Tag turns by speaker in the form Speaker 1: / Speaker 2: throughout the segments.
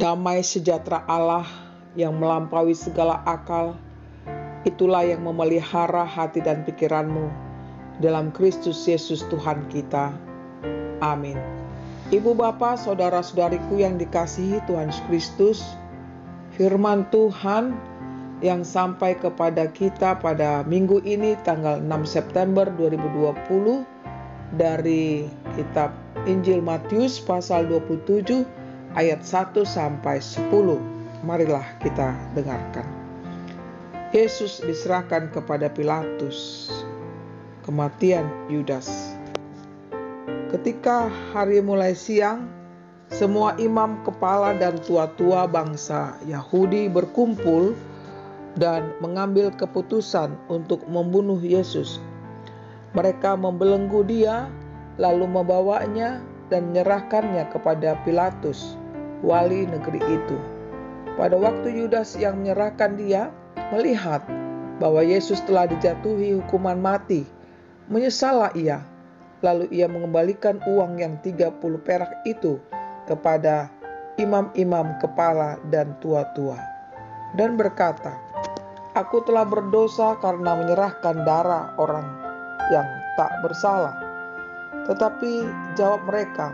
Speaker 1: Damai sejahtera Allah yang melampaui segala akal, itulah yang memelihara hati dan pikiranmu dalam Kristus Yesus Tuhan kita. Amin. Ibu bapa, saudara-saudariku yang dikasihi Tuhan Yesus Kristus, firman Tuhan yang sampai kepada kita pada minggu ini tanggal 6 September 2020 dari kitab Injil Matius pasal 27 ayat 1 sampai 10. Marilah kita dengarkan. Yesus diserahkan kepada Pilatus. Kematian Yudas. Ketika hari mulai siang, semua imam kepala dan tua-tua bangsa Yahudi berkumpul dan mengambil keputusan untuk membunuh Yesus. Mereka membelenggu dia, lalu membawanya dan menyerahkannya kepada Pilatus, wali negeri itu. Pada waktu Yudas yang menyerahkan dia melihat bahwa Yesus telah dijatuhi hukuman mati, menyesallah ia. Lalu ia mengembalikan uang yang 30 perak itu kepada imam-imam kepala dan tua-tua dan berkata, "Aku telah berdosa karena menyerahkan darah orang yang tak bersalah." Tetapi jawab mereka,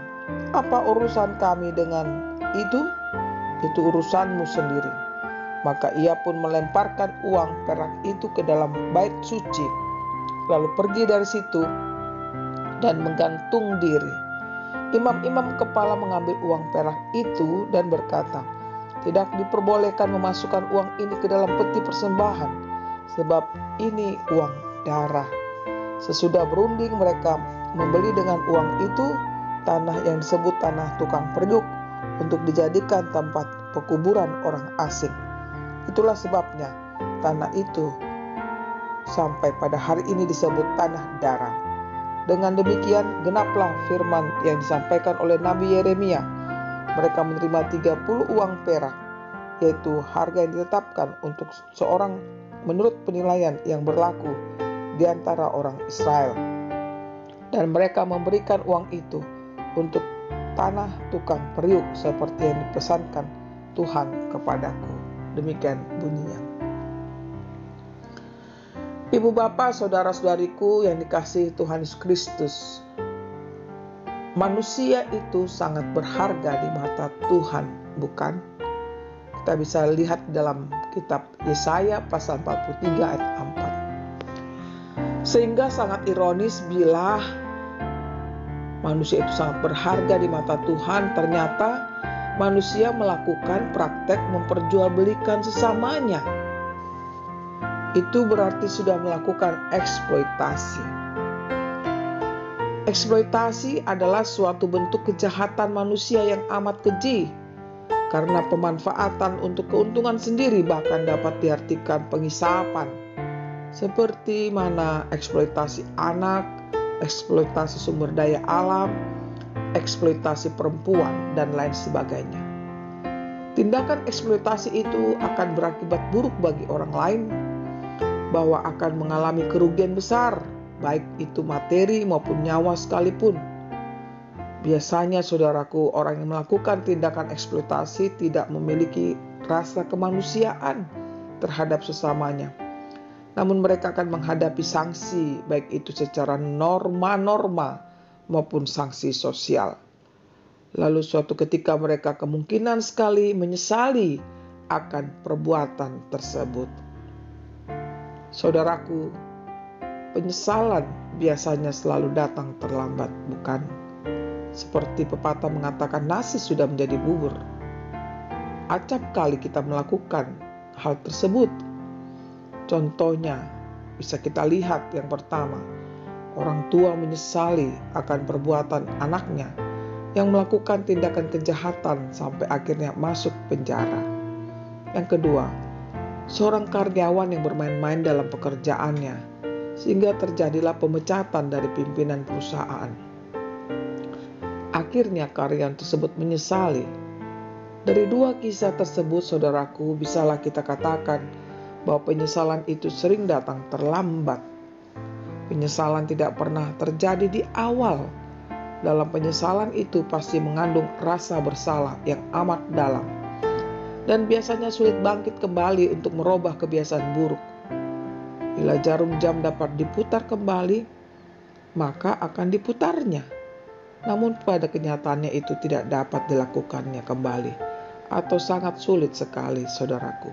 Speaker 1: "Apa urusan kami dengan itu? Itu urusanmu sendiri." Maka ia pun melemparkan uang perak itu ke dalam bait suci, lalu pergi dari situ dan menggantung diri. Imam-imam kepala mengambil uang perak itu dan berkata, "Tidak diperbolehkan memasukkan uang ini ke dalam peti persembahan, sebab ini uang darah." Sesudah berunding, mereka membeli dengan uang itu tanah yang disebut tanah tukang periuk untuk dijadikan tempat pekuburan orang asing. Itulah sebabnya tanah itu sampai pada hari ini disebut tanah darah. Dengan demikian genaplah firman yang disampaikan oleh Nabi Yeremia. Mereka menerima 30 uang perak, yaitu harga yang ditetapkan untuk seorang menurut penilaian yang berlaku di antara orang Israel. Dan mereka memberikan uang itu untuk tanah tukang periuk seperti yang dipesankan Tuhan kepadaku. Demikian bunyinya. Ibu bapa, saudara-saudariku yang dikasihi Tuhan Yesus Kristus, manusia itu sangat berharga di mata Tuhan, bukan? Kita bisa lihat dalam kitab Yesaya pasal 43 ayat 4. Sehingga sangat ironis bila manusia itu sangat berharga di mata Tuhan, ternyata manusia melakukan praktek memperjualbelikan sesamanya. Itu berarti sudah melakukan eksploitasi. Eksploitasi adalah suatu bentuk kejahatan manusia yang amat keji, karena pemanfaatan untuk keuntungan sendiri bahkan dapat diartikan pengisapan, seperti mana eksploitasi anak, eksploitasi sumber daya alam, eksploitasi perempuan, dan lain sebagainya. Tindakan eksploitasi itu akan berakibat buruk bagi orang lain, bahwa akan mengalami kerugian besar, baik itu materi maupun nyawa sekalipun. Biasanya, saudaraku, orang yang melakukan tindakan eksploitasi tidak memiliki rasa kemanusiaan terhadap sesamanya. Namun mereka akan menghadapi sanksi, baik itu secara norma-norma maupun sanksi sosial. Lalu suatu ketika mereka kemungkinan sekali menyesali akan perbuatan tersebut. Saudaraku, penyesalan biasanya selalu datang terlambat, bukan? Seperti pepatah mengatakan, nasi sudah menjadi bubur. Acap kali kita melakukan hal tersebut. Contohnya, bisa kita lihat yang pertama, orang tua menyesali akan perbuatan anaknya yang melakukan tindakan kejahatan sampai akhirnya masuk penjara. Yang kedua, seorang karyawan yang bermain-main dalam pekerjaannya sehingga terjadilah pemecatan dari pimpinan perusahaan. Akhirnya karyawan tersebut menyesali. Dari dua kisah tersebut, saudaraku, bisalah kita katakan bahwa penyesalan itu sering datang terlambat. Penyesalan tidak pernah terjadi di awal. Dalam penyesalan itu pasti mengandung rasa bersalah yang amat dalam. dan biasanya sulit bangkit kembali untuk merubah kebiasaan buruk. Bila jarum jam dapat diputar kembali, maka akan diputarnya. Namun pada kenyataannya itu tidak dapat dilakukannya kembali, atau sangat sulit sekali, saudaraku.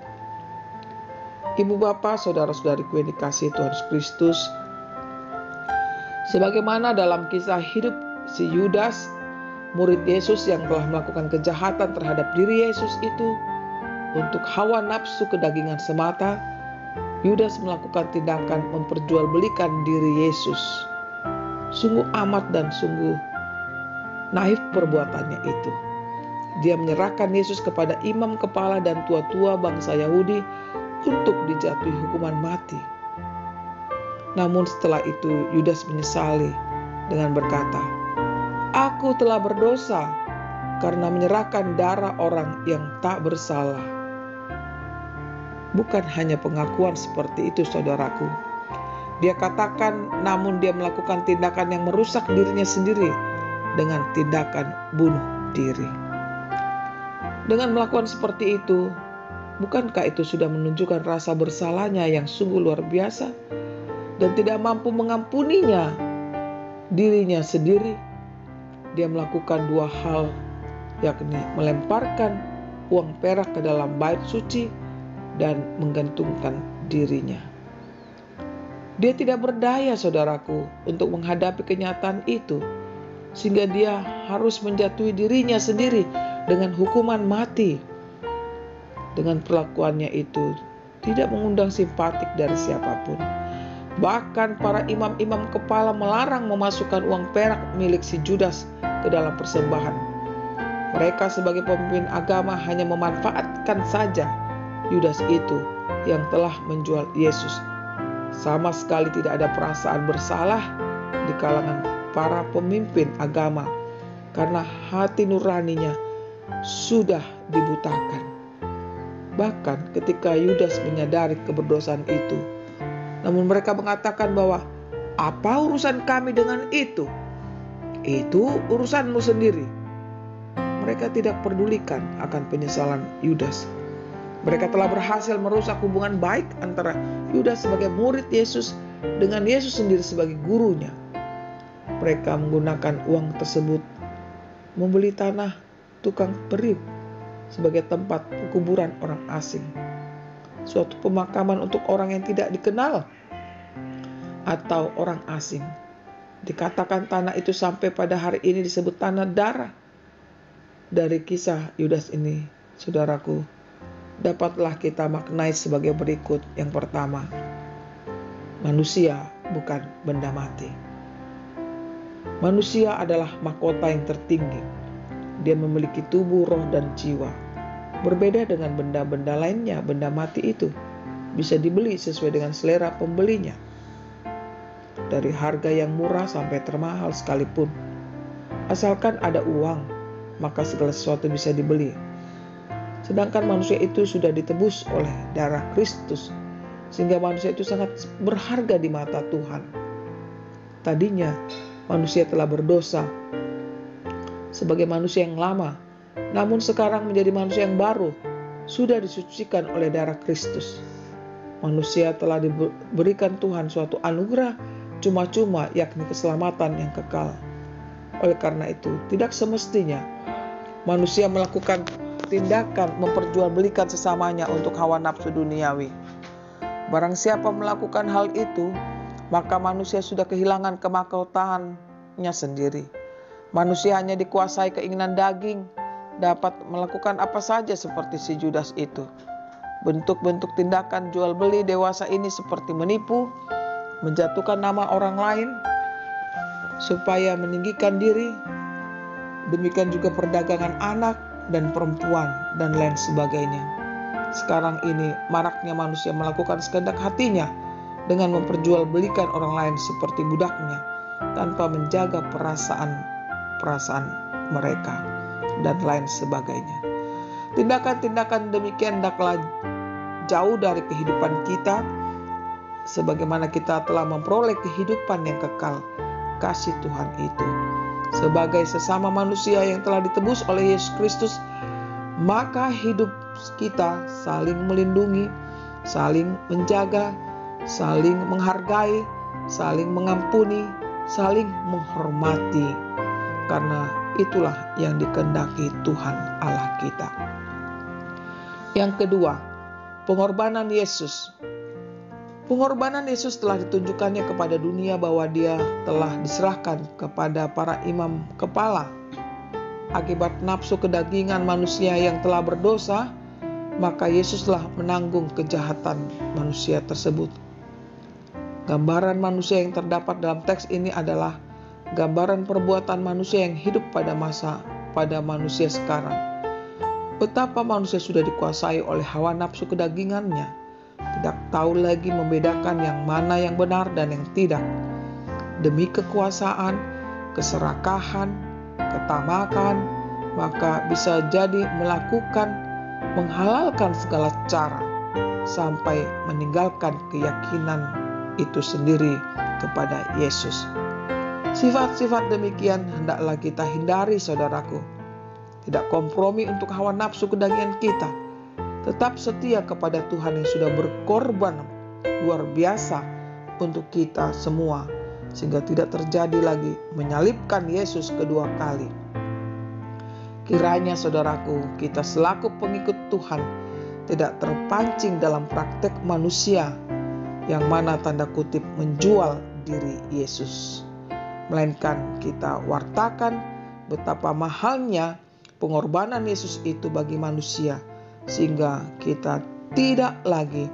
Speaker 1: Ibu bapak, saudara-saudariku yang dikasihi Tuhan Yesus Kristus, sebagaimana dalam kisah hidup si Yudas, murid Yesus yang telah melakukan kejahatan terhadap diri Yesus itu, untuk hawa nafsu kedagingan semata, Yudas melakukan tindakan memperjualbelikan diri Yesus. Sungguh amat dan sungguh naif perbuatannya itu. Dia menyerahkan Yesus kepada imam kepala dan tua-tua bangsa Yahudi untuk dijatuhi hukuman mati. Namun setelah itu Yudas menyesali dengan berkata, "Aku telah berdosa karena menyerahkan darah orang yang tak bersalah." Bukan hanya pengakuan seperti itu, saudaraku. Dia katakan, namun dia melakukan tindakan yang merusak dirinya sendiri dengan tindakan bunuh diri. Dengan melakukan seperti itu, bukankah itu sudah menunjukkan rasa bersalahnya yang sungguh luar biasa dan tidak mampu mengampuninya dirinya sendiri? Dia melakukan dua hal, yakni melemparkan uang perak ke dalam bait suci dan menggantungkan dirinya. Dia tidak berdaya, saudaraku, untuk menghadapi kenyataan itu, sehingga dia harus menjatuhi dirinya sendiri dengan hukuman mati. Dengan perlakuannya itu tidak mengundang simpatik dari siapapun. Bahkan para imam-imam kepala melarang memasukkan uang perak milik si Judas ke dalam persembahan. Mereka sebagai pemimpin agama hanya memanfaatkan saja Yudas itu yang telah menjual Yesus. Sama sekali tidak ada perasaan bersalah di kalangan para pemimpin agama karena hati nuraninya sudah dibutakan. Bahkan ketika Yudas menyadari keberdosaan itu, namun mereka mengatakan bahwa apa urusan kami dengan itu? Itu urusanmu sendiri. Mereka tidak pedulikan akan penyesalan Yudas. Mereka telah berhasil merusak hubungan baik antara Yudas sebagai murid Yesus dengan Yesus sendiri sebagai gurunya. Mereka menggunakan uang tersebut membeli tanah tukang periuk sebagai tempat kuburan orang asing. Suatu pemakaman untuk orang yang tidak dikenal atau orang asing. Dikatakan tanah itu sampai pada hari ini disebut tanah darah. Dari kisah Yudas ini, saudaraku, dapatlah kita maknai sebagai berikut. Yang pertama, manusia bukan benda mati. Manusia adalah mahkota yang tertinggi. Dia memiliki tubuh, roh, dan jiwa. Berbeda dengan benda-benda lainnya, benda mati itu bisa dibeli sesuai dengan selera pembelinya. Dari harga yang murah sampai termahal sekalipun. Asalkan ada uang, maka segala sesuatu bisa dibeli. Sedangkan manusia itu sudah ditebus oleh darah Kristus, sehingga manusia itu sangat berharga di mata Tuhan. Tadinya manusia telah berdosa sebagai manusia yang lama, namun sekarang menjadi manusia yang baru, sudah disucikan oleh darah Kristus. Manusia telah diberikan Tuhan suatu anugerah cuma-cuma, yakni keselamatan yang kekal. Oleh karena itu, tidak semestinya manusia melakukan tindakan memperjualbelikan sesamanya untuk hawa nafsu duniawi. Barang siapa melakukan hal itu, maka manusia sudah kehilangan kemahkotaannya sendiri. Manusia hanya dikuasai keinginan daging, dapat melakukan apa saja seperti si Judas itu. Bentuk-bentuk tindakan jual beli dewasa ini seperti menipu, menjatuhkan nama orang lain supaya meninggikan diri, demikian juga perdagangan anak dan perempuan dan lain sebagainya. Sekarang ini maraknya manusia melakukan sekehendak hatinya dengan memperjualbelikan orang lain seperti budaknya tanpa menjaga perasaan mereka dan lain sebagainya. Tindakan-tindakan demikian hendaklah jauh dari kehidupan kita, sebagaimana kita telah memperoleh kehidupan yang kekal, kasih Tuhan itu. Sebagai sesama manusia yang telah ditebus oleh Yesus Kristus, maka hidup kita saling melindungi, saling menjaga, saling menghargai, saling mengampuni, saling menghormati. Karena itulah yang dikehendaki Tuhan Allah kita. Yang kedua, pengorbanan Yesus. Pengorbanan Yesus telah ditunjukkannya kepada dunia bahwa dia telah diserahkan kepada para imam kepala. Akibat nafsu kedagingan manusia yang telah berdosa, maka Yesuslah menanggung kejahatan manusia tersebut. Gambaran manusia yang terdapat dalam teks ini adalah gambaran perbuatan manusia yang hidup pada manusia sekarang. Betapa manusia sudah dikuasai oleh hawa nafsu kedagingannya, tidak tahu lagi membedakan yang mana yang benar dan yang tidak. Demi kekuasaan, keserakahan, ketamakan, maka bisa jadi menghalalkan segala cara sampai meninggalkan keyakinan itu sendiri kepada Yesus. Sifat-sifat demikian hendaklah kita hindari, saudaraku. Tidak kompromi untuk hawa nafsu kedagingan kita. Tetap setia kepada Tuhan yang sudah berkorban luar biasa untuk kita semua, sehingga tidak terjadi lagi menyalibkan Yesus kedua kali. Kiranya saudaraku, kita selaku pengikut Tuhan tidak terpancing dalam praktek manusia yang mana tanda kutip menjual diri Yesus, melainkan kita wartakan betapa mahalnya pengorbanan Yesus itu bagi manusia, sehingga kita tidak lagi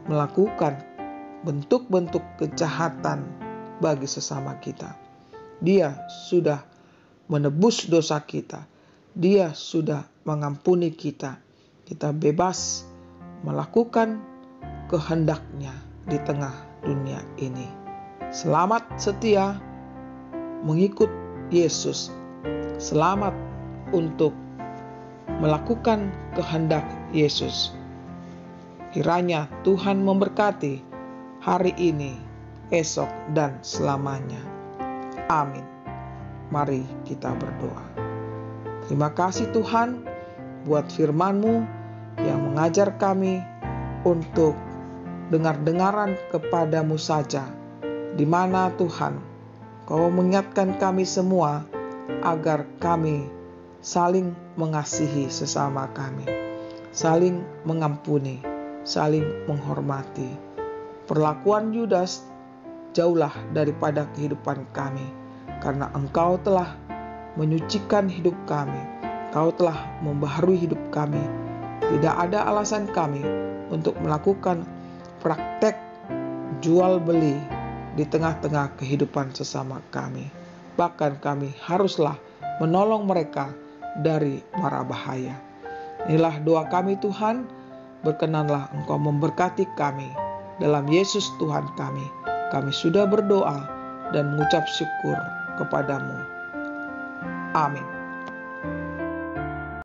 Speaker 1: melakukan bentuk-bentuk kejahatan bagi sesama kita. Dia sudah menebus dosa kita. Dia sudah mengampuni kita. Kita bebas melakukan kehendak-Nya di tengah dunia ini. Selamat setia mengikut Yesus. Selamat untuk melakukan kehendak Yesus. Kiranya Tuhan memberkati hari ini, esok, dan selamanya. Amin. Mari kita berdoa. Terima kasih Tuhan buat firman-Mu yang mengajar kami untuk dengar-dengaran kepadamu saja, di mana Tuhan Kau mengingatkan kami semua agar kami saling mengasihi sesama kami, saling mengampuni, saling menghormati. Perlakuan Yudas jauhlah daripada kehidupan kami, karena Engkau telah menyucikan hidup kami. Kau telah membaharui hidup kami. Tidak ada alasan kami untuk melakukan praktek jual beli di tengah-tengah kehidupan sesama kami. Bahkan kami haruslah menolong mereka dari mara bahaya. Inilah doa kami Tuhan, berkenanlah Engkau memberkati kami. Dalam Yesus Tuhan kami sudah berdoa dan mengucap syukur kepadamu. Amin.